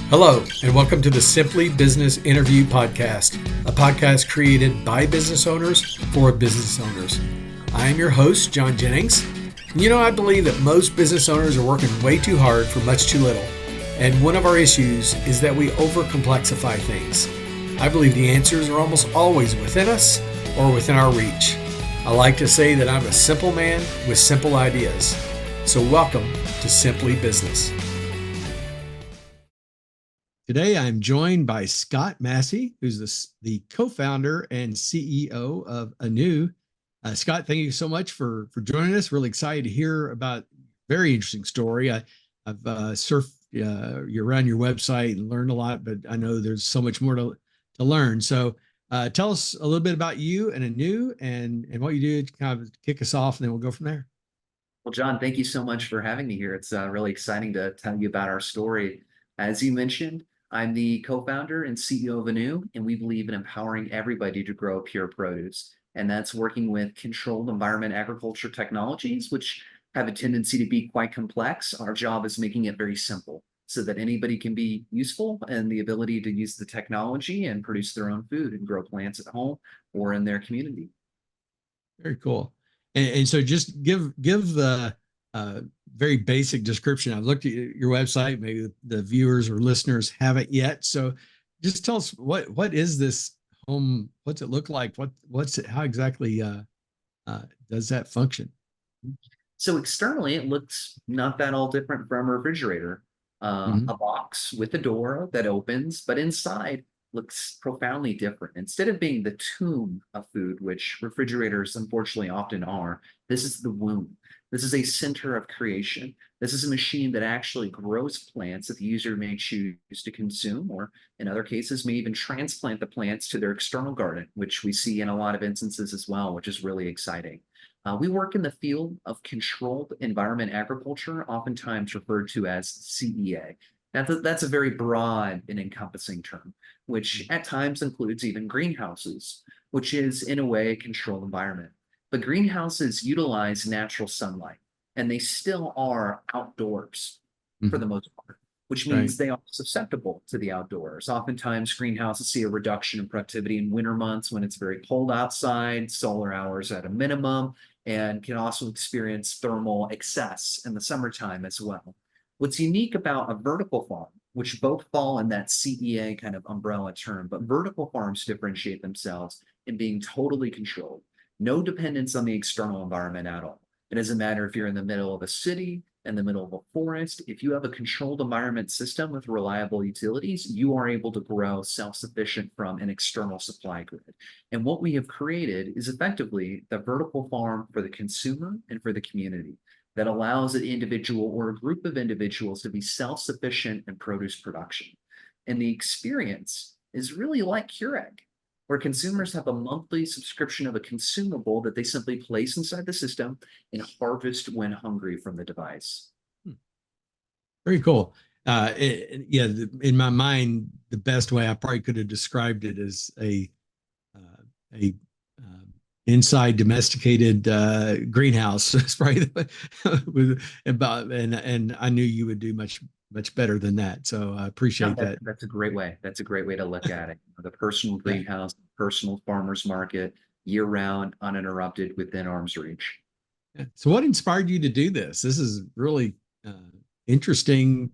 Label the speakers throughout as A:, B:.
A: Hello, and welcome to the Simply Business Interview Podcast, a podcast created by business owners for business owners. I am your host, John Jennings. And I believe that most business owners are working way too hard for much too little. And one of our issues is that we overcomplexify things. I believe the answers are almost always within us or within our reach. I like to say that I'm a simple man with simple ideas. So welcome to Simply Business. Today, I'm joined by Scott Massey, who's the co-founder and CEO of Anew. Scott, thank you so much for joining us. Really excited to hear about a very interesting story. I've surfed around your website and learned a lot, but I know there's so much more to learn. So tell us a little bit about you and Anew and what you do to kind of kick us off, and then we'll go from there.
B: Well, John, thank you so much for having me here. It's really exciting to tell you about our story. As you mentioned, I'm the co-founder and CEO of Anew, and we believe in empowering everybody to grow pure produce. And that's working with controlled environment agriculture technologies, which have a tendency to be quite complex. Our job is making it very simple so that anybody can be useful, and the ability to use the technology and produce their own food and grow plants at home or in their community.
A: Very cool. And so just give the very basic description. I've looked at your website. Maybe the viewers or listeners haven't yet. So just tell us what is this home? What's it look like? What's it? How exactly does that function?
B: So externally, it looks not that all different from a refrigerator. A box with a door that opens, but inside looks profoundly different. Instead of being the tomb of food, which refrigerators unfortunately often are, this is the womb. This is a center of creation. This is a machine that actually grows plants that the user may choose to consume, or in other cases, may even transplant the plants to their external garden, which we see in a lot of instances as well, which is really exciting. We work in the field of controlled environment agriculture, oftentimes referred to as CEA. Now, that's a very broad and encompassing term, which at times includes even greenhouses, which is in a way a controlled environment. But greenhouses utilize natural sunlight, and they still are outdoors for the most part, which means they are susceptible to the outdoors. Oftentimes, greenhouses see a reduction in productivity in winter months when it's very cold outside, solar hours at a minimum, and can also experience thermal excess in the summertime as well. What's unique about a vertical farm, which both fall in that CEA kind of umbrella term, but vertical farms differentiate themselves in being totally controlled. No dependence on the external environment at all. It doesn't matter if you're in the middle of a city, in the middle of a forest. If you have a controlled environment system with reliable utilities, you are able to grow self-sufficient from an external supply grid. And what we have created is effectively the vertical farm for the consumer and for the community that allows an individual or a group of individuals to be self-sufficient in produce production. And the experience is really like Keurig, where consumers have a monthly subscription of a consumable that they simply place inside the system and harvest when hungry from the device.
A: Very cool. In my mind, the best way I probably could have described it is a inside domesticated greenhouse. It's probably and I knew you would do much better than that. So I appreciate that.
B: That's a great way. That's a great way to look at it. The personal greenhouse, personal farmer's market, year round, uninterrupted, within arm's reach.
A: Yeah. So what inspired you to do this? This is really interesting.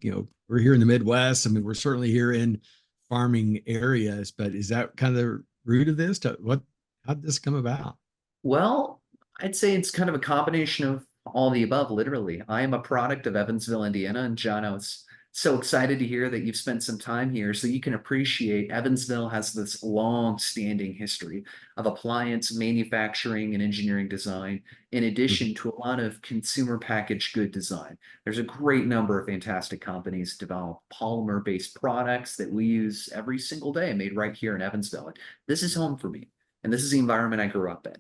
A: We're here in the Midwest. I mean, we're certainly here in farming areas, but is that kind of the root of this? How did this come about?
B: Well, I'd say it's kind of a combination of all the above, literally. I am a product of Evansville, Indiana, and John, I was so excited to hear that you've spent some time here so you can appreciate Evansville has this long-standing history of appliance manufacturing and engineering design, in addition to a lot of consumer packaged good design. There's a great number of fantastic companies develop polymer-based products that we use every single day, made right here in Evansville. And this is home for me, and this is the environment I grew up in.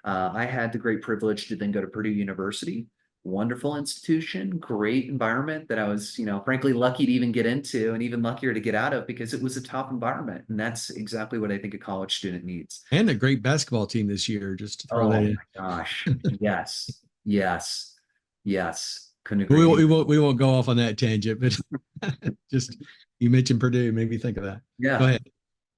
B: I had the great privilege to then go to Purdue University. Wonderful institution, great environment that I was, frankly, lucky to even get into, and even luckier to get out of, because it was a top environment. And that's exactly what I think a college student needs.
A: And a great basketball team this year, just to throw that in.
B: Oh my gosh. Yes. Couldn't
A: We
B: agree.
A: won't go off on that tangent, but just
C: You mentioned Purdue, made me think of that. Go
B: Yeah.
C: ahead.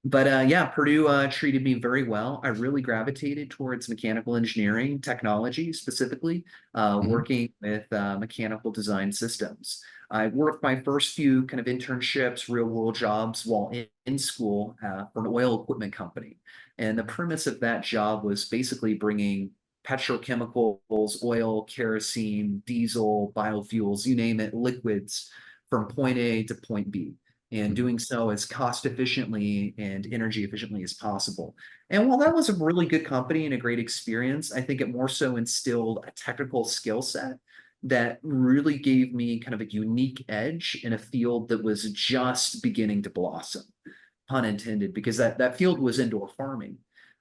B: But yeah, Purdue treated me very well. I really gravitated towards mechanical engineering technology, specifically
C: Mhm.
B: working with mechanical design systems. I worked my first few kind of internships, real world jobs while in school for an oil equipment company. And the premise of that job was basically bringing petrochemicals, oil, kerosene, diesel, biofuels, you name it, liquids from point A to point B and
C: Mhm.
B: doing so as cost efficiently and energy efficiently as possible. And while that was a really good company and a great experience, I think it more so instilled a technical skill set that really gave me kind of a unique edge in a field that was just beginning to blossom, pun intended, because that field was indoor farming.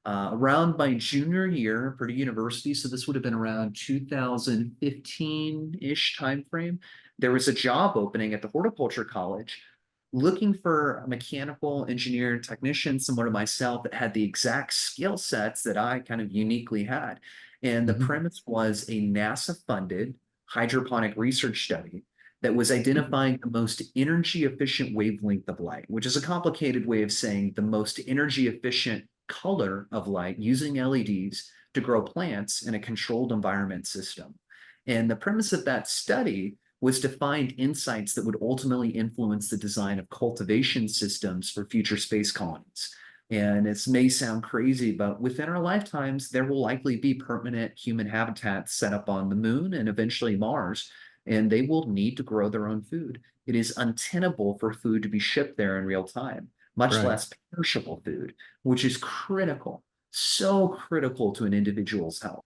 B: Around my junior year at Purdue University, so this would have been around 2015-ish timeframe, there was a job opening at the horticulture college looking for a mechanical engineer and technician similar to myself that had the exact skill sets that I kind of uniquely had. And the
C: Mhm.
B: premise was a NASA funded hydroponic research study that was identifying the most energy efficient wavelength of light, which is a complicated way of saying the most energy efficient color of light using LEDs to grow plants in a controlled environment system. And the premise of that study was to find insights that would ultimately influence the design of cultivation systems for future space colonies. And it may sound crazy, but within our lifetimes, there will likely be permanent human habitats set up on the moon and eventually Mars, and they will need to grow their own food. It is untenable for food to be shipped there in real time, much
C: Right.
B: less perishable food, which is critical, so critical to an individual's health.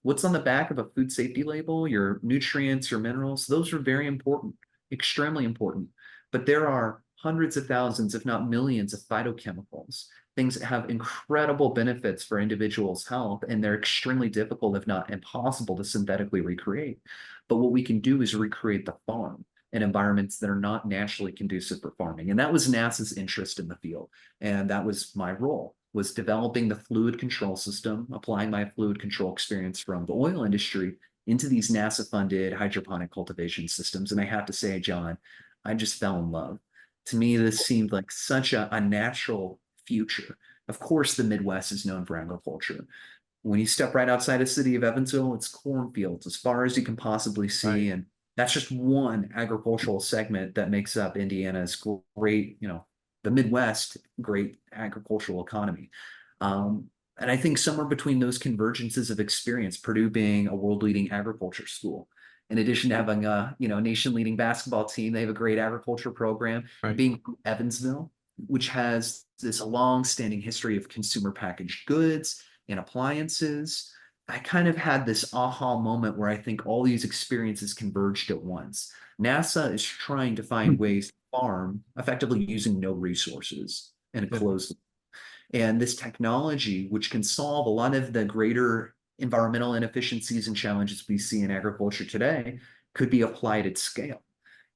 B: What's on the back of a food safety label, your nutrients, your minerals, those are very important, extremely important. But there are hundreds of thousands, if not millions, of phytochemicals, things that have incredible benefits for individuals' health, and they're extremely difficult, if not impossible, to synthetically recreate. But what we can do is recreate the farm in environments that are not naturally conducive for farming. And that was NASA's interest in the field. And that was my role, was developing the fluid control system, applying my fluid control experience from the oil industry into these NASA funded hydroponic cultivation systems. And I have to say, John, I just fell in love. To me, this seemed like such a natural future. Of course, the Midwest is known for agriculture. When you step right outside the city of Evansville, it's cornfields as far as you can possibly
C: Right.
B: see. And that's just one agricultural segment that makes up Indiana's great, the Midwest, great agricultural economy. And I think somewhere between those convergences of experience, Purdue being a world-leading agriculture school, in addition to having a, nation-leading basketball team, they have a great agriculture program.
C: Right.
B: Being from Evansville, which has this long-standing history of consumer packaged goods and appliances. I kind of had this aha moment where I think all these experiences converged at once. NASA is trying to find ways to farm effectively using no resources in a
C: Yeah.
B: closed. And this technology, which can solve a lot of the greater environmental inefficiencies and challenges we see in agriculture today, could be applied at scale.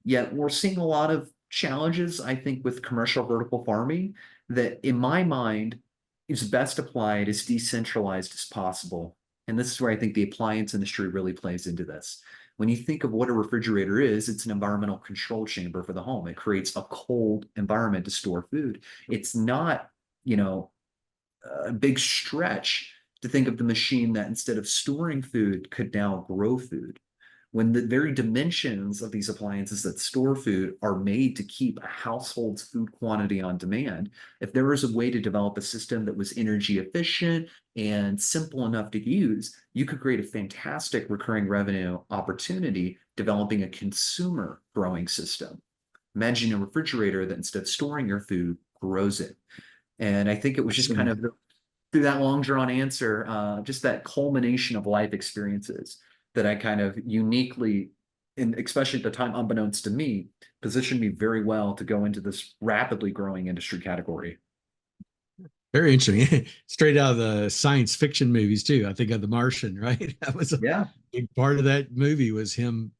B: Yet we're seeing a lot of challenges, I think, with commercial vertical farming that, in my mind, is best applied as decentralized as possible. And this is where I think the appliance industry really plays into this. When you think of what a refrigerator is, it's an environmental control chamber for the home. It creates a cold environment to store food. It's not, you know, a big stretch to think of the machine that instead of storing food could now grow food when the very dimensions of these appliances that store food are made to keep a household's food quantity on demand. If there was a way to develop a system that was energy efficient and simple enough to use, you could create a fantastic recurring revenue opportunity developing a consumer growing system. Imagine a refrigerator that instead of storing your food, grows it. And I think it was just kind
C: Absolutely.
B: of through that long drawn answer, just that culmination of life experiences that I kind of uniquely, and especially at the time, unbeknownst to me, positioned me very well to go into this rapidly growing industry category.
C: Very interesting. Straight out of the science fiction movies too. I think of The Martian, right? That was a
B: Yeah.
C: big part of that movie was him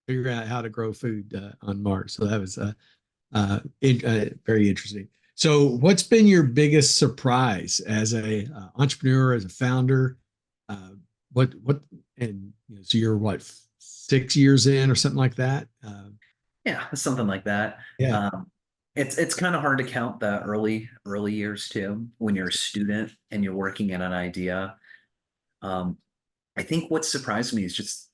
C: figuring out how to grow food on Mars. So that was very interesting. So, what's been your biggest surprise as a entrepreneur, as a founder? Uh, what and so you're what 6 years in or something like that?
B: Yeah, something like that.
C: Yeah.
B: It's kind of hard to count the early years too when you're a student and you're working in an idea. Um, I think what surprised me is just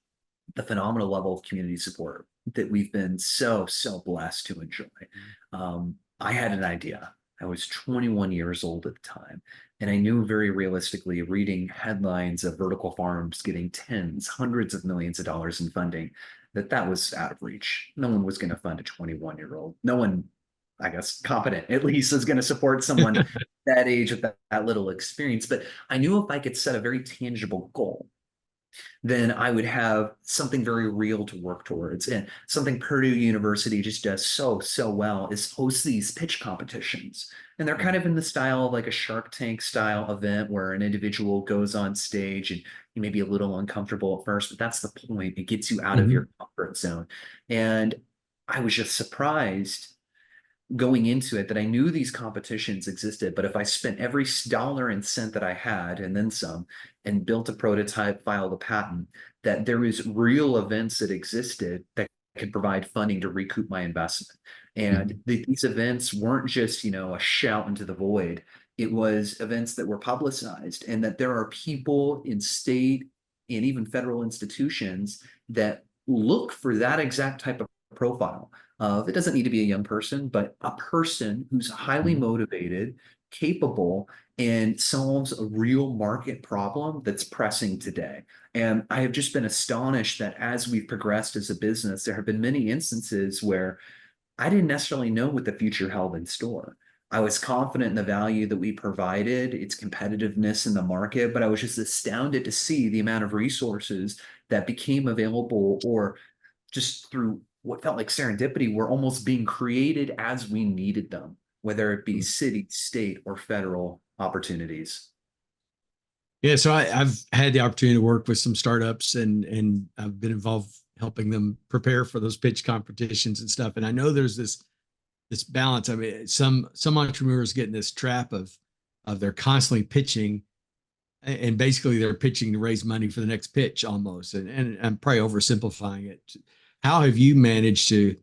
B: the phenomenal level of community support that we've been so blessed to enjoy. I had an idea. I was 21 years old at the time, and I knew very realistically, reading headlines of vertical farms getting tens, hundreds of millions of dollars in funding, that was out of reach. No one was going to fund a 21-year-old. No one, I guess, competent at least, is going to support someone that age with that little experience. But I knew if I could set a very tangible goal, then I would have something very real to work towards. And something Purdue University just does so well is host these pitch competitions. And they're kind of in the style of like a Shark Tank style event where an individual goes on stage and you may be a little uncomfortable at first, but that's the point. It gets you out of your comfort zone. And I was just surprised going into it that I knew these competitions existed, but if I spent every dollar and cent that I had and then some and built a prototype, filed a patent, that there was real events that existed that could provide funding to recoup my investment. And these events weren't just, a shout into the void. It was events that were publicized, and that there are people in state and even federal institutions that look for that exact type of profile. It doesn't need to be a young person, but a person who's highly motivated, capable, and solves a real market problem that's pressing today. And I have just been astonished that as we've progressed as a business, there have been many instances where I didn't necessarily know what the future held in store. I was confident in the value that we provided, its competitiveness in the market, but I was just astounded to see the amount of resources that became available, or just through what felt like serendipity, were almost being created as we needed them, whether it be city, state, or federal opportunities.
C: Yeah, so I've had the opportunity to work with some startups, and I've been involved helping them prepare for those pitch competitions and stuff. And I know there's this balance. I mean, some entrepreneurs get in this trap of they're constantly pitching, and basically they're pitching to raise money for the next pitch almost. And I'm probably oversimplifying it. How have you managed to,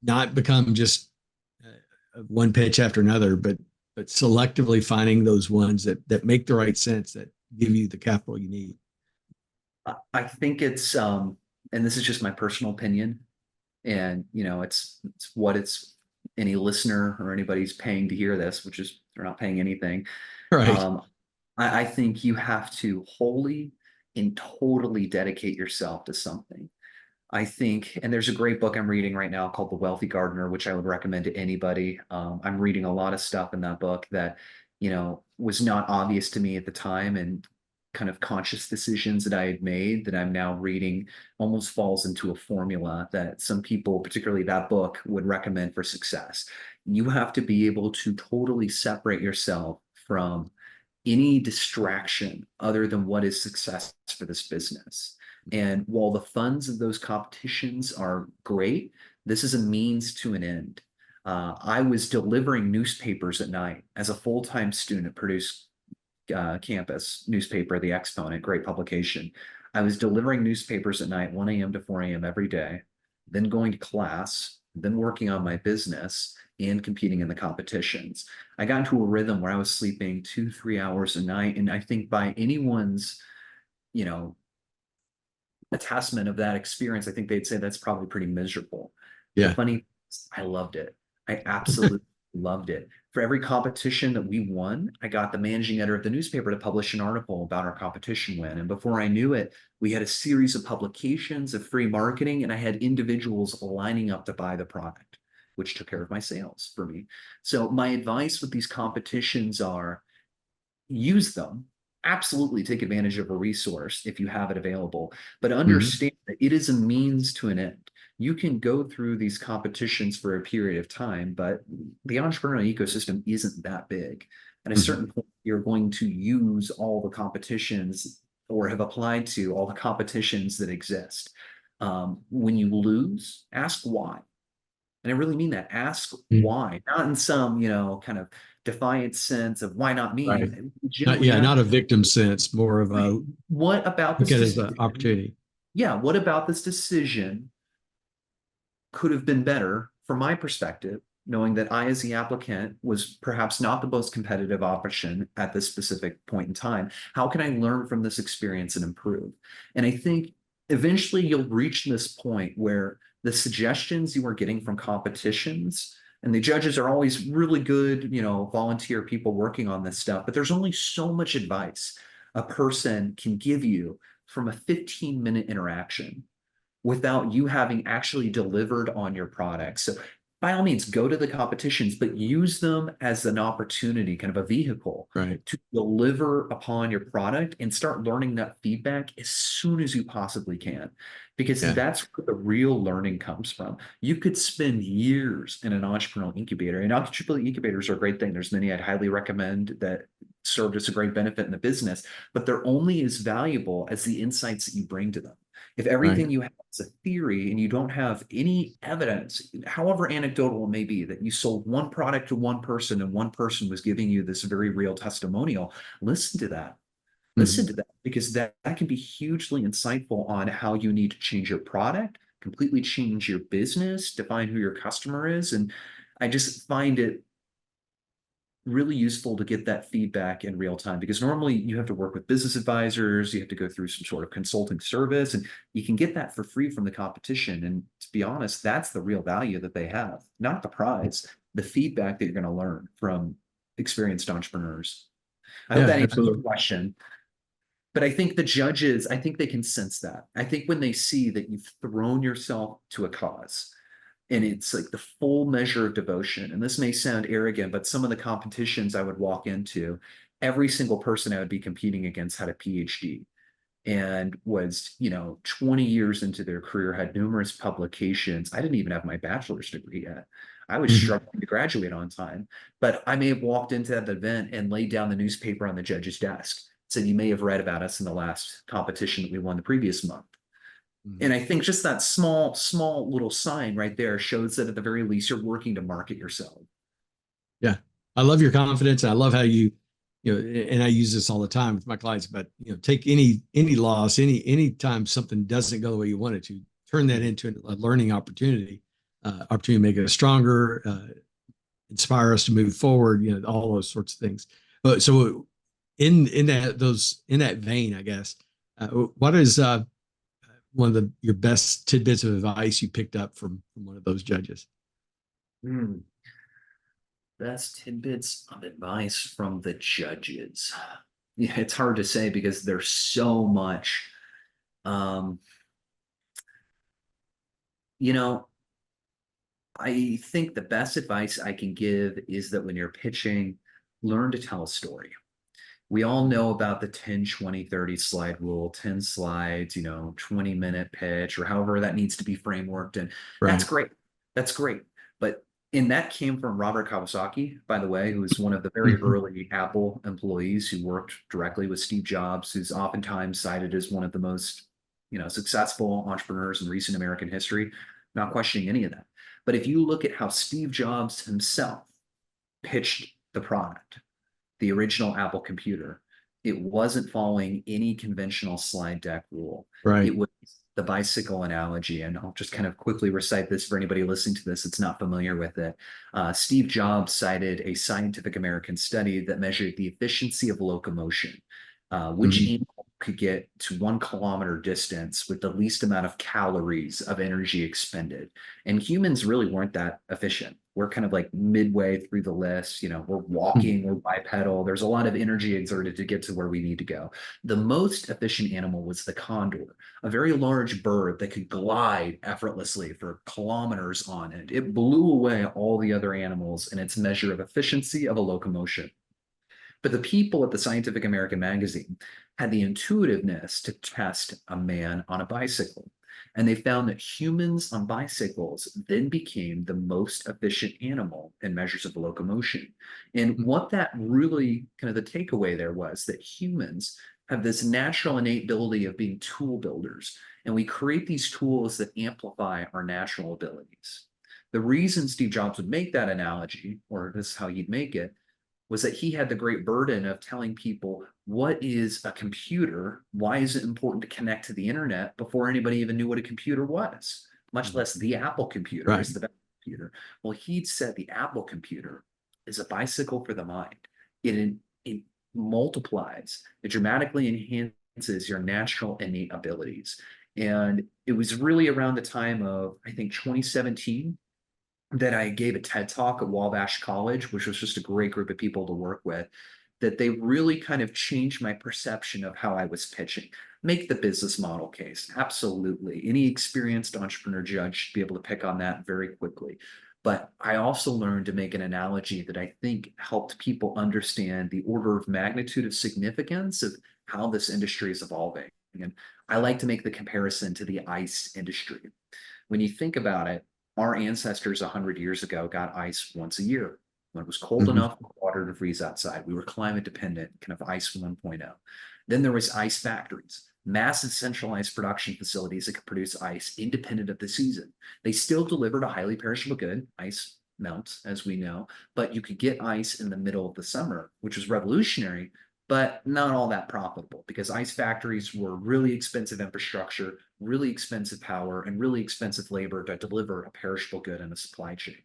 C: not become just one pitch after another, but selectively finding those ones that make the right sense, that give you the capital you need?
B: I think it's, and this is just my personal opinion, and it's what it's any listener or anybody's paying to hear this, which is they're not paying anything.
C: Right.
B: I think you have to wholly and totally dedicate yourself to something. I think, and there's a great book I'm reading right now called The Wealthy Gardener, which I would recommend to anybody. I'm reading a lot of stuff in that book that, was not obvious to me at the time, and kind of conscious decisions that I had made that I'm now reading almost falls into a formula that some people, particularly that book, would recommend for success. You have to be able to totally separate yourself from any distraction other than what is success for this business. And while the funds of those competitions are great, this is a means to an end. I was delivering newspapers at night as a full-time student at Purdue's campus newspaper, The Exponent, great publication. I was delivering newspapers at night, 1 a.m. to 4 a.m. every day, then going to class, then working on my business and competing in the competitions. I got into a rhythm where I was sleeping 2-3 hours a night. And I think by anyone's, attachment of that experience, I think they'd say that's probably pretty miserable.
C: Yeah.
B: The funny, I loved it. I absolutely loved it. For every competition that we won, I got the managing editor of the newspaper to publish an article about our competition win. And before I knew it, we had a series of publications of free marketing, and I had individuals lining up to buy the product, which took care of my sales for me. So my advice with these competitions are, use them. Absolutely take advantage of a resource if you have it available, but understand that it is a means to an end. You can go through these competitions for a period of time, but the entrepreneurial ecosystem isn't that big. At a certain point, you're going to use all the competitions, or have applied to all the competitions that exist. When you lose, ask why. And I really mean that. Ask why, not in some, kind of defiant sense of why not me.
C: Right. Not a victim sense, more of a
B: what about this
C: as an opportunity.
B: Yeah, what about this decision could have been better from my perspective, knowing that I, as the applicant, was perhaps not the most competitive option at this specific point in time. How can I learn from this experience and improve? And I think eventually you'll reach this point where the suggestions you are getting from competitions, and the judges are always really good, volunteer people working on this stuff, but there's only so much advice a person can give you from a 15-minute interaction without you having actually delivered on your product. So by all means, go to the competitions, but use them as an opportunity, kind of a vehicle,
C: Right.
B: to deliver upon your product and start learning that feedback as soon as you possibly can, because that's where the real learning comes from. You could spend years in an entrepreneurial incubator, and entrepreneurial incubators are a great thing. There's many I'd highly recommend that served as a great benefit in the business, but they're only as valuable as the insights that you bring to them. If everything you have is a theory and you don't have any evidence, however anecdotal it may be, that you sold one product to one person and one person was giving you this very real testimonial, listen to that. Listen to that, because that can be hugely insightful on how you need to change your product, completely change your business, define who your customer is. And I just find it really useful to get that feedback in real time, because normally you have to work with business advisors, you have to go through some sort of consulting service, and you can get that for free from the competition. And to be honest, that's the real value that they have, not the prize, the feedback that you're going to learn from experienced entrepreneurs. I hope that answers your question. But I think the judges, I think they can sense that. I think when they see that you've thrown yourself to a cause, and it's like the full measure of devotion. And this may sound arrogant, but some of the competitions I would walk into, every single person I would be competing against had a PhD and was, 20 years into their career, had numerous publications. I didn't even have my bachelor's degree yet. I was struggling to graduate on time, but I may have walked into that event and laid down the newspaper on the judge's desk, said, "You may have read about us in the last competition that we won the previous month." And I think just that small little sign right there shows that at the very least you're working to market yourself.
C: Yeah. I love your confidence. I love how you and I use this all the time with my clients, but take any loss, any time something doesn't go the way you want it to, turn that into a learning opportunity to make us stronger, inspire us to move forward, all those sorts of things. So in that vein, I guess, what is one of your best tidbits of advice you picked up from one of those judges?
B: Best tidbits of advice from the judges. Yeah, it's hard to say because there's so much. I think the best advice I can give is that when you're pitching, learn to tell a story. We all know about the 10, 20, 30 slide rule, 10 slides, 20-minute pitch, or however that needs to be frameworked. And that's great. That's great. But that came from Robert Kawasaki, by the way, who was one of the very early Apple employees who worked directly with Steve Jobs, who's oftentimes cited as one of the most, successful entrepreneurs in recent American history. Not questioning any of that. But if you look at how Steve Jobs himself pitched the product, the original Apple computer, it wasn't following any conventional slide deck rule.
C: Right.
B: It was the bicycle analogy. And I'll just kind of quickly recite this for anybody listening to this that's not familiar with it. Steve Jobs cited a Scientific American study that measured the efficiency of locomotion, which animal could get to 1 kilometer distance with the least amount of calories of energy expended. And humans really weren't that efficient. We're kind of like midway through the list, we're walking, we're bipedal. There's a lot of energy exerted to get to where we need to go. The most efficient animal was the condor, a very large bird that could glide effortlessly for kilometers on it. It blew away all the other animals in its measure of efficiency of a locomotion. But the people at the Scientific American magazine had the intuitiveness to test a man on a bicycle. And they found that humans on bicycles then became the most efficient animal in measures of locomotion. And what that really kind of the takeaway there was that humans have this natural innate ability of being tool builders. And we create these tools that amplify our natural abilities. The reason Steve Jobs would make that analogy, or this is how he'd make it, was that he had the great burden of telling people, what is a computer? Why is it important to connect to the internet before anybody even knew what a computer was, much less the Apple computer is the best computer. Well, he'd said the Apple computer is a bicycle for the mind. It multiplies, it dramatically enhances your natural innate abilities. And it was really around the time of, I think, 2017 that I gave a TED talk at Wabash College, which was just a great group of people to work with, that they really kind of changed my perception of how I was pitching. Make the business model case. Absolutely. Any experienced entrepreneur judge should be able to pick on that very quickly. But I also learned to make an analogy that I think helped people understand the order of magnitude of significance of how this industry is evolving. And I like to make the comparison to the ice industry. When you think about it, our ancestors 100 years ago got ice once a year. When it was cold enough for water to freeze outside, we were climate dependent, kind of ice 1.0. Then there was ice factories, massive centralized production facilities that could produce ice independent of the season. They still delivered a highly perishable good. Ice melts, as we know, but you could get ice in the middle of the summer, which was revolutionary, but not all that profitable because ice factories were really expensive infrastructure, really expensive power, and really expensive labor to deliver a perishable good in a supply chain.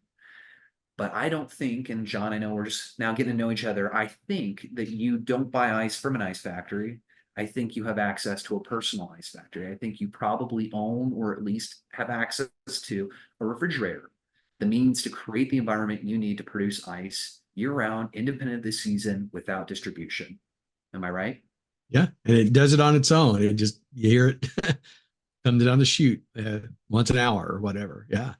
B: But I don't think, and John, I know we're just now getting to know each other, I think that you don't buy ice from an ice factory. I think you have access to a personal ice factory. I think you probably own or at least have access to a refrigerator, the means to create the environment you need to produce ice year-round, independent of the season, without distribution. Am I right?
C: Yeah, and it does it on its own. It just, you hear it comes down the chute once an hour or whatever. Yeah.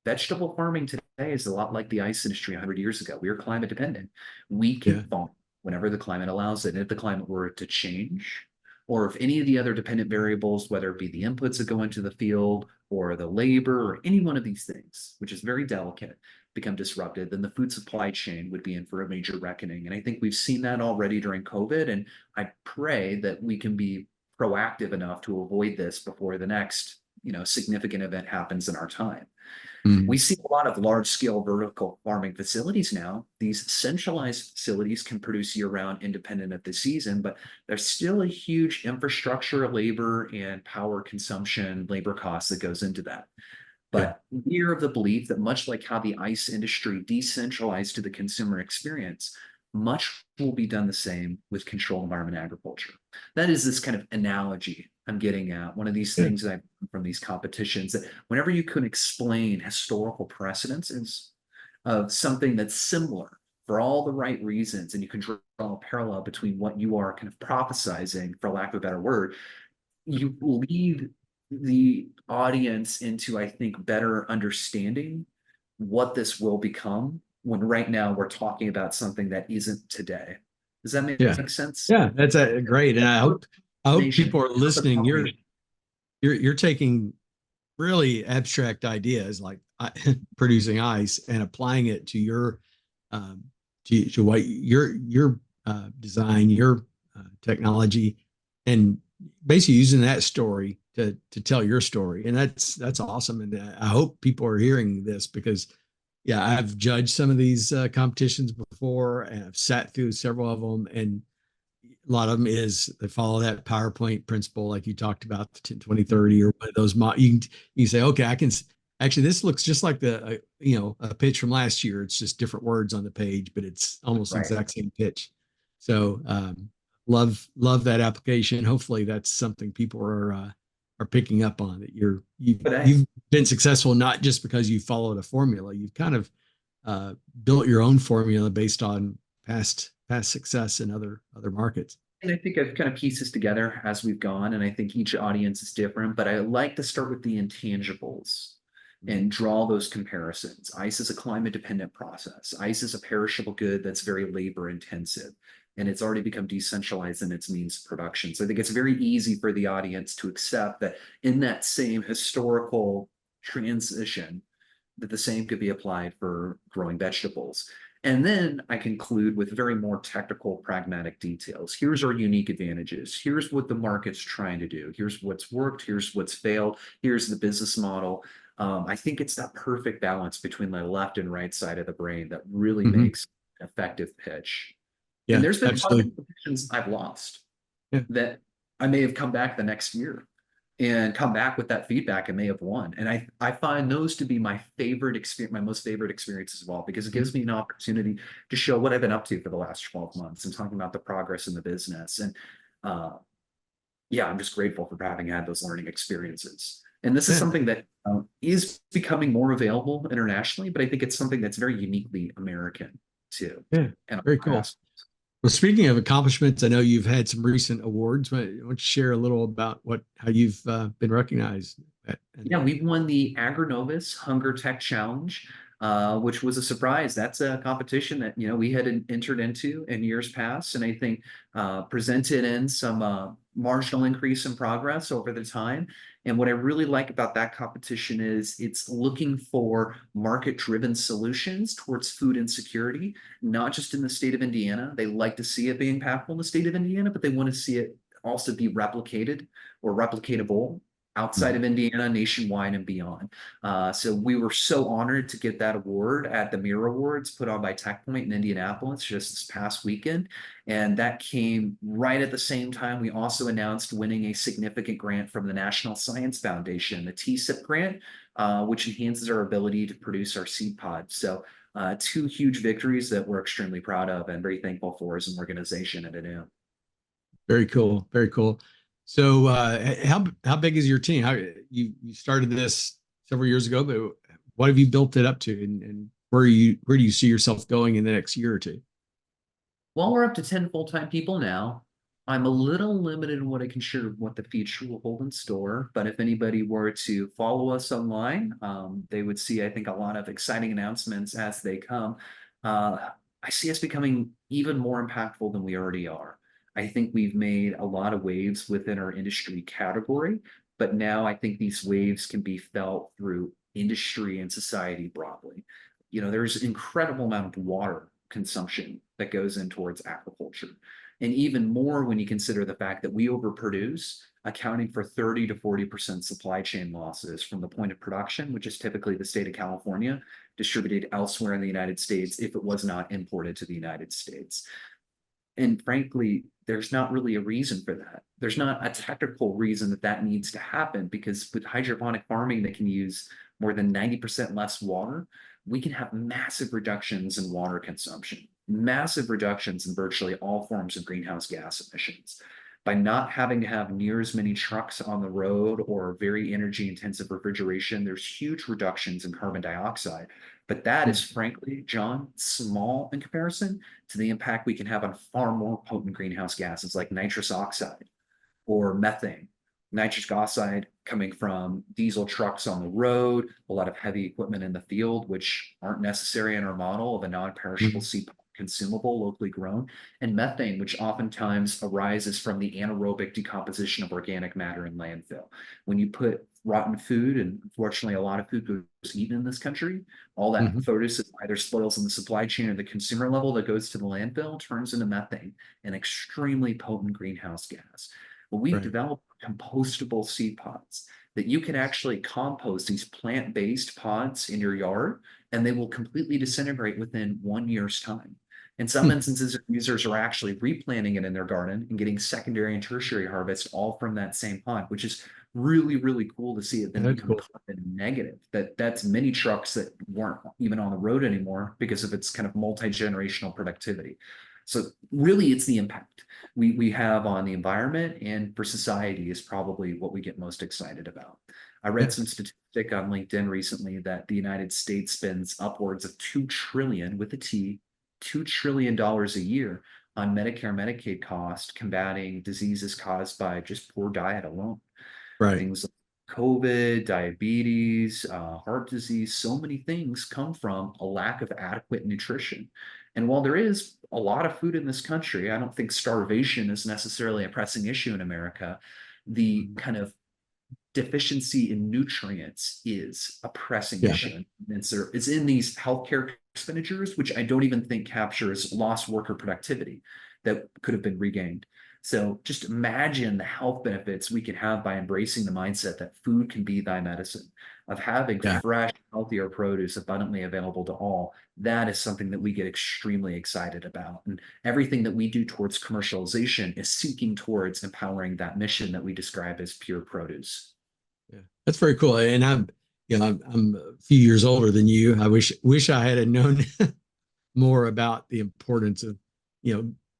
B: Vegetable farming today is a lot like the ice industry 100 years ago. We are climate dependent. We can farm whenever the climate allows it. And if the climate were to change, or if any of the other dependent variables, whether it be the inputs that go into the field or the labor or any one of these things, which is very delicate, become disrupted, then the food supply chain would be in for a major reckoning. And I think we've seen that already during COVID. And I pray that we can be proactive enough to avoid this before the next, significant event happens in our time. We see a lot of large-scale vertical farming facilities now. These centralized facilities can produce year-round independent of the season, but there's still a huge infrastructure, labor, and power consumption, labor costs that goes into that. But we're of the belief that much like how the ice industry decentralized to the consumer experience, much will be done the same with controlled environment agriculture. That is this kind of analogy I'm getting at. One of these things that I've from these competitions, that whenever you can explain historical precedences of something that's similar for all the right reasons, and you can draw a parallel between what you are kind of prophesizing, for lack of a better word, you lead the audience into, I think, better understanding what this will become, when right now we're talking about something that isn't today. Does that make sense?
C: Yeah, that's great. And I hope people are listening. You're taking really abstract ideas like producing ice and applying it to your to what your design, your technology, and basically using that story to tell your story. And that's awesome. And I hope people are hearing this because I've judged some of these competitions before, and I've sat through several of them, and a lot of them is they follow that PowerPoint principle, like you talked about, the 2030 or one of those. You can say, okay, I can actually, this looks just like the a pitch from last year. It's just different words on the page, but it's almost the exact same pitch. So love that application. Hopefully, that's something people are picking up on, that you've been successful not just because you followed a formula. You've kind of built your own formula based on past success in other markets.
B: And I think I've kind of pieced this together as we've gone, and I think each audience is different, but I like to start with the intangibles and draw those comparisons. Ice is a climate dependent process. Ice is a perishable good that's very labor intensive, and it's already become decentralized in its means of production. So I think it's very easy for the audience to accept that in that same historical transition, that the same could be applied for growing vegetables. And then I conclude with very more technical, pragmatic details. Here's our unique advantages. Here's what the market's trying to do. Here's what's worked. Here's what's failed. Here's the business model. I think it's that perfect balance between the left and right side of the brain that really makes an effective pitch.
C: Yeah,
B: and there's been
C: absolutely.
B: competitions I've lost that I may have come back the next year. and come back with that feedback and may have won. And I find those to be my favorite experience, my most favorite experiences of all, because it gives me an opportunity to show what I've been up to for the last 12 months and talking about the progress in the business. And yeah, I'm just grateful for having had those learning experiences. And this is something that is becoming more available internationally, but I think it's something that's very uniquely American too.
C: Yeah,
B: And
C: very cool. Well, speaking of accomplishments, I know you've had some recent awards. Why don't you share a little about how you've been recognized?
B: Yeah, we won the Agronovis Hunger Tech Challenge, which was a surprise. That's a competition that we had entered into in years past, and I think presented in some marginal increase in progress over the time. And what I really like about that competition is it's looking for market-driven solutions towards food insecurity, not just in the state of Indiana. They like to see it being impactful in the state of Indiana, but they want to see it also be replicated or replicatable outside of Indiana, nationwide, and beyond. So we were so honored to get that award at the Mirror Awards put on by TechPoint in Indianapolis just this past weekend. And that came right at the same time we also announced winning a significant grant from the National Science Foundation, the TSIP grant, which enhances our ability to produce our seed pods. So two huge victories that we're extremely proud of and very thankful for as an organization at ANU.
C: Very cool. Very cool. So how big is your team? How you started this several years ago, but what have you built it up to, and where do you see yourself going in the next year or two?
B: Well, we're up to 10 full-time people now. I'm a little limited in what I can share what the future will hold in store, but if anybody were to follow us online, they would see, I think, a lot of exciting announcements as they come. I see us becoming even more impactful than we already are. I think we've made a lot of waves within our industry category, but now I think these waves can be felt through industry and society broadly. There's an incredible amount of water consumption that goes in towards aquaculture. And even more when you consider the fact that we overproduce, accounting for 30 to 40% supply chain losses from the point of production, which is typically the state of California, distributed elsewhere in the United States if it was not imported to the United States. And frankly, there's not really a reason for that. There's not a technical reason that needs to happen, because with hydroponic farming that can use more than 90% less water, we can have massive reductions in water consumption, massive reductions in virtually all forms of greenhouse gas emissions. By not having to have near as many trucks on the road or very energy intensive refrigeration, there's huge reductions in carbon dioxide. But that is frankly, John, small in comparison to the impact we can have on far more potent greenhouse gases like nitrous oxide or methane. Nitrous oxide coming from diesel trucks on the road, a lot of heavy equipment in the field, which aren't necessary in our model of a non-perishable seed consumable, locally grown, and methane, which oftentimes arises from the anaerobic decomposition of organic matter in landfill. When you put rotten food, and unfortunately a lot of food goes eaten in this country, all that produce either spoils in the supply chain or the consumer level that goes to the landfill turns into methane, an extremely potent greenhouse gas. Well, we've developed compostable seed pods that you can actually compost these plant-based pods in your yard, and they will completely disintegrate within 1 year's time. In some instances, users are actually replanting it in their garden and getting secondary and tertiary harvest all from that same pod, which is really, really cool to see it then become carbon negative. That's many trucks that weren't even on the road anymore because of its kind of multi-generational productivity. So really, it's the impact we have on the environment and for society is probably what we get most excited about. I read some statistic on LinkedIn recently that the United States spends upwards of $2 trillion with a T, $2 trillion a year on Medicare, Medicaid cost, combating diseases caused by just poor diet alone. Things like COVID, diabetes, heart disease, so many things come from a lack of adequate nutrition. And while there is a lot of food in this country, I don't think starvation is necessarily a pressing issue in America. The kind of deficiency in nutrients is a pressing issue. And it's in these healthcare expenditures, which I don't even think captures lost worker productivity that could have been regained. So just imagine the health benefits we can have by embracing the mindset that food can be thy medicine. of having
C: Yeah.
B: fresh, healthier produce abundantly available to all, that is something that we get extremely excited about. And everything that we do towards commercialization is seeking towards empowering that mission that we describe as pure produce.
C: Yeah, that's very cool. And I'm a few years older than you. I wish I had known more about the importance of,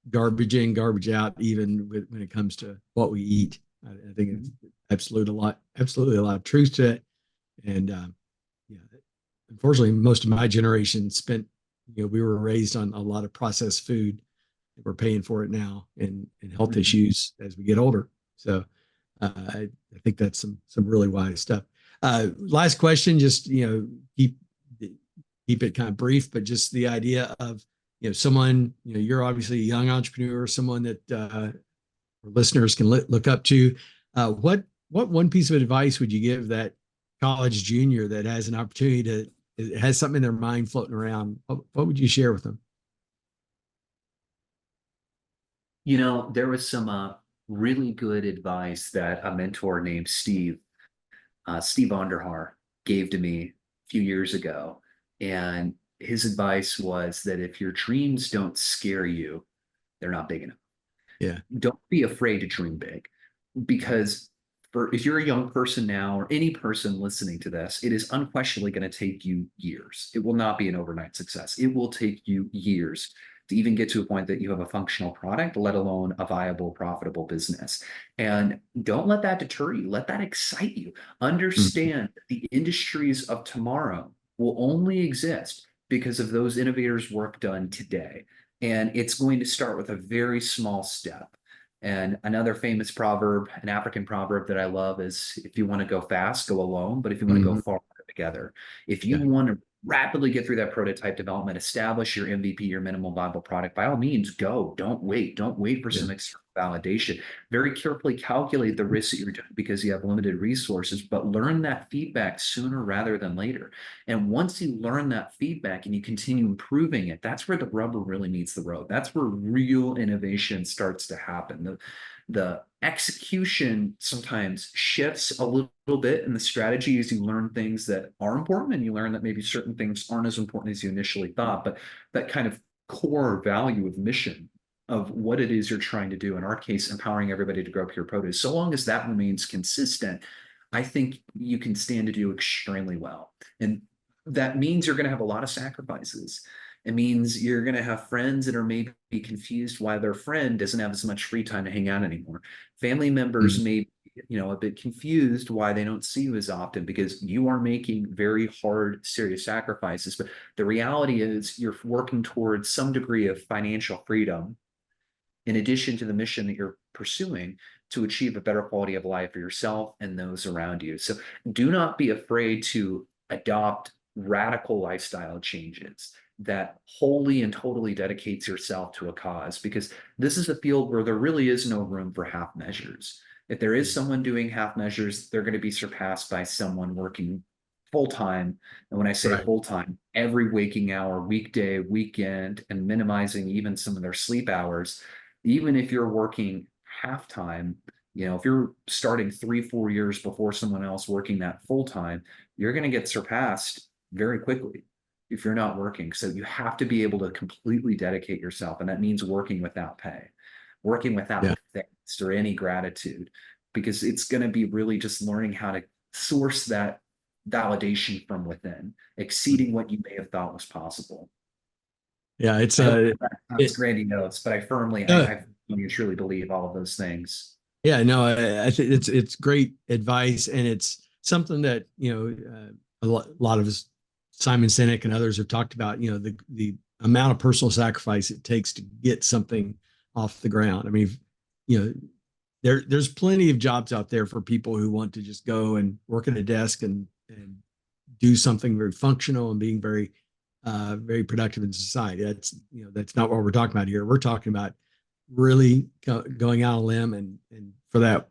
C: garbage in, garbage out, even when it comes to what we eat. I think it's absolutely a lot of truth to it. And yeah, unfortunately, most of my generation spent, we were raised on a lot of processed food. We're paying for it now and health issues as we get older. So I think that's some really wise stuff. Last question, just keep it kind of brief, but just the idea of someone, you're obviously a young entrepreneur, someone that our listeners can look up to. What one piece of advice would you give that college junior that has an opportunity to has something in their mind floating around? What would you share with them?
B: There was some really good advice that a mentor named Steve Onderhar gave to me a few years ago. And his advice was that if your dreams don't scare you, they're not big enough.
C: Yeah.
B: Don't be afraid to dream big, because if you're a young person now, or any person listening to this, it is unquestionably going to take you years. It will not be an overnight success. It will take you years to even get to a point that you have a functional product, let alone a viable, profitable business. And don't let that deter you. Let that excite you. Understand that the industries of tomorrow will only exist because of those innovators' work done today. And it's going to start with a very small step. And another famous proverb, an African proverb that I love, is if you want to go fast, go alone. But if you want to go far, go together. If you want to rapidly get through that prototype development, establish your MVP, your minimal viable product, by all means, go. Don't wait. Don't wait for some external validation. Very carefully calculate the risks that you're doing because you have limited resources, but learn that feedback sooner rather than later. And once you learn that feedback and you continue improving it, that's where the rubber really meets the road. That's where real innovation starts to happen. The execution sometimes shifts a little bit in the strategy as you learn things that are important, and you learn that maybe certain things aren't as important as you initially thought. But that kind of core value of mission of what it is you're trying to do, in our case, empowering everybody to grow pure produce, so long as that remains consistent, I think you can stand to do extremely well. And that means you're going to have a lot of sacrifices. It means you're going to have friends that are maybe confused why their friend doesn't have as much free time to hang out anymore. Family members may be, a bit confused why they don't see you as often because you are making very hard, serious sacrifices. But the reality is you're working towards some degree of financial freedom in addition to the mission that you're pursuing to achieve a better quality of life for yourself and those around you. So do not be afraid to adopt radical lifestyle changes that wholly and totally dedicates yourself to a cause, because this is a field where there really is no room for half measures. If there is someone doing half measures, they're going to be surpassed by someone working full time. And when I say full time, every waking hour, weekday, weekend, and minimizing even some of their sleep hours. Even if you're working half time, if you're starting 3-4 years before someone else working that full time, you're going to get surpassed very quickly if you're not working. So you have to be able to completely dedicate yourself. And that means working without pay, working without thanks or any gratitude, because it's going to be really just learning how to source that validation from within, exceeding what you may have thought was possible.
C: Yeah, it's
B: grandiose, but I truly believe all of those things.
C: Yeah, no, I think it's great advice, and it's something that a lot of us, Simon Sinek and others, have talked about. The amount of personal sacrifice it takes to get something off the ground. I mean, there's plenty of jobs out there for people who want to just go and work at a desk and do something very functional and being very very productive in society. That's not what we're talking about here. We're talking about really going out on a limb, and for that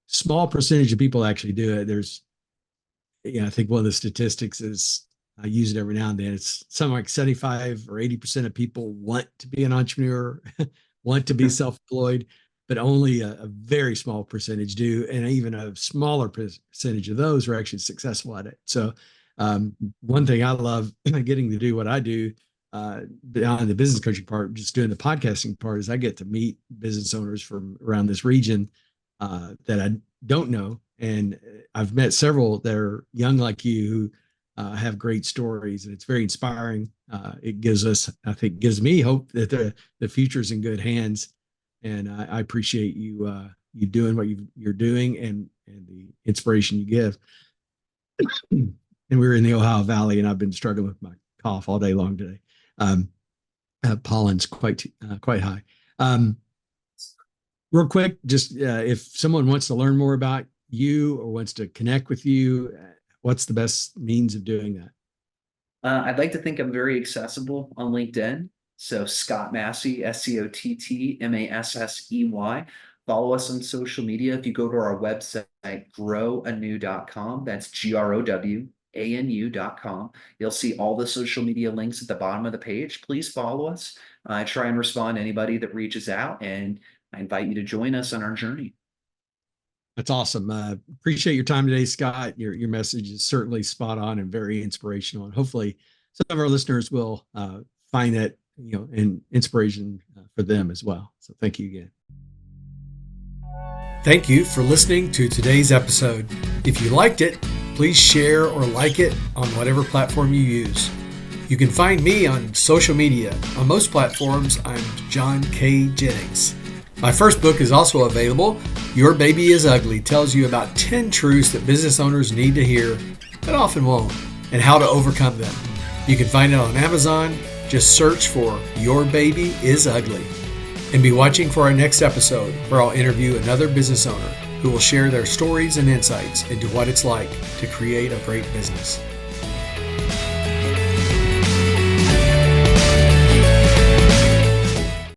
C: small percentage of people actually do it. There's, I think one of the statistics is, I use it every now and then, it's something like 75 or 80% of people want to be an entrepreneur, want to be self-employed, but only a very small percentage do. And even a smaller percentage of those are actually successful at it. So one thing I love getting to do what I do beyond the business coaching part, just doing the podcasting part, is I get to meet business owners from around this region that I don't know. And I've met several that are young like you who have great stories, and it's very inspiring. It gives us, I think, gives me hope that the future's in good hands. And I appreciate you doing what you're doing and the inspiration you give. And we're in the Ohio Valley, and I've been struggling with my cough all day long today. Pollen's quite high. Real quick, just if someone wants to learn more about you or wants to connect with you, what's the best means of doing that?
B: I'd like to think I'm very accessible on LinkedIn. So Scott Massey, ScottMassey. Follow us on social media. If you go to our website, growanu.com, that's GROWANU.com. You'll see all the social media links at the bottom of the page. Please follow us. I try and respond to anybody that reaches out, and I invite you to join us on our journey.
C: That's awesome. Appreciate your time today, Scott. Your message is certainly spot on and very inspirational. And hopefully some of our listeners will find that, an inspiration for them as well. So thank you again.
A: Thank you for listening to today's episode. If you liked it, please share or like it on whatever platform you use. You can find me on social media. On most platforms, I'm John K. Jennings. My first book is also available. Your Baby is Ugly tells you about 10 truths that business owners need to hear, but often won't, and how to overcome them. You can find it on Amazon. Just search for Your Baby is Ugly. And be watching for our next episode, where I'll interview another business owner who will share their stories and insights into what it's like to create a great business.